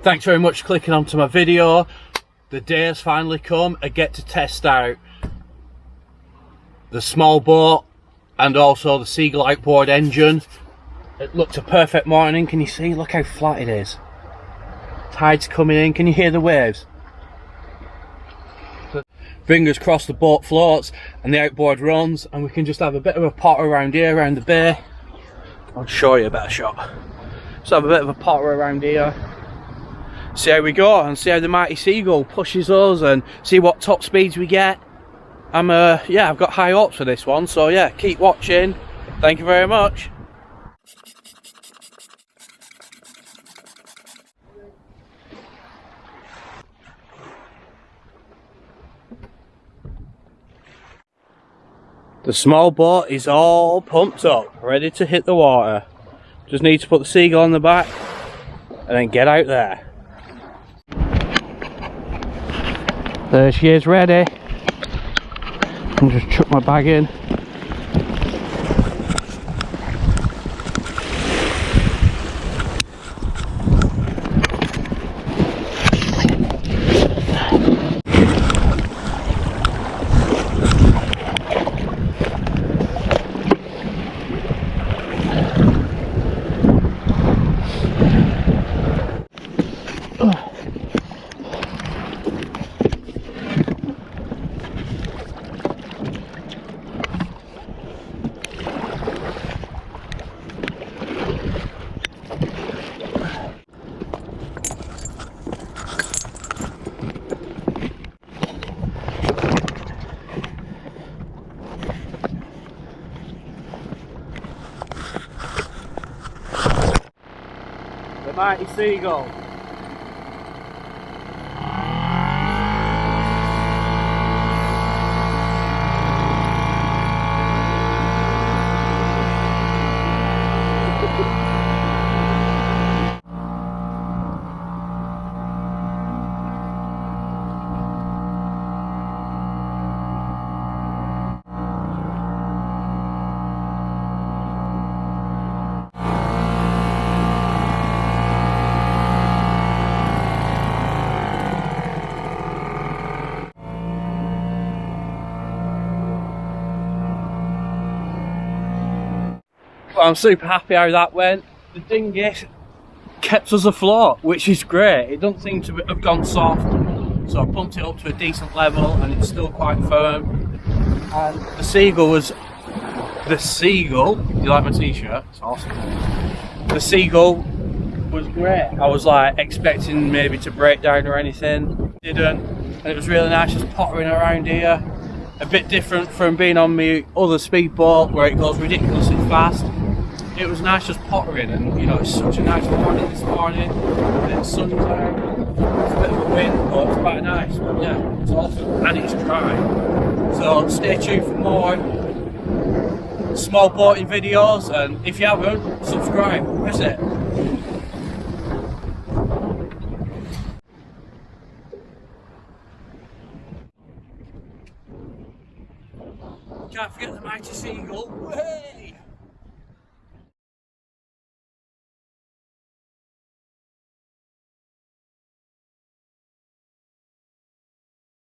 Thanks very much for clicking onto my video. The day has finally come. I get to test out the Smallboat and also the Seagull outboard engine. It looked a perfect morning. Can you see? Look how flat it is. Tide's coming in. Can you hear the waves? Fingers crossed the boat floats and the outboard runs, and we can just have a bit of a potter around here, around the bay. I'll show you a better shot. Just have a bit of a potter around here. See how we go and see how the mighty Seagull pushes us and see what top speeds we get. Yeah, I've got high hopes for this one, so yeah, keep watching. Thank you very much. The Smallboat is all pumped up, ready to hit the water. Just need to put the Seagull on the back and then get out there. There she is, ready. I'll just chuck my bag in. The mighty Seagull. Well, I'm super happy how that went. The dinghy kept us afloat, which is great. It doesn't seem to have gone soft, so I pumped it up to a decent level and it's still quite firm. And the Seagull was... The Seagull... You like my t-shirt? It's awesome. The Seagull was great. I was like expecting maybe to break down or anything. Didn't. And it was really nice just pottering around here. A bit different from being on my other speedboat where it goes ridiculously fast. It was nice just pottering, and you know, it's such a nice morning this morning. It's sun's out, it's a bit of a wind, but it's quite nice. But yeah, it's awesome, and it's dry. So stay tuned for more small boating videos, and if you haven't, subscribe. Press it. Can't forget the mighty Seagull. Hey!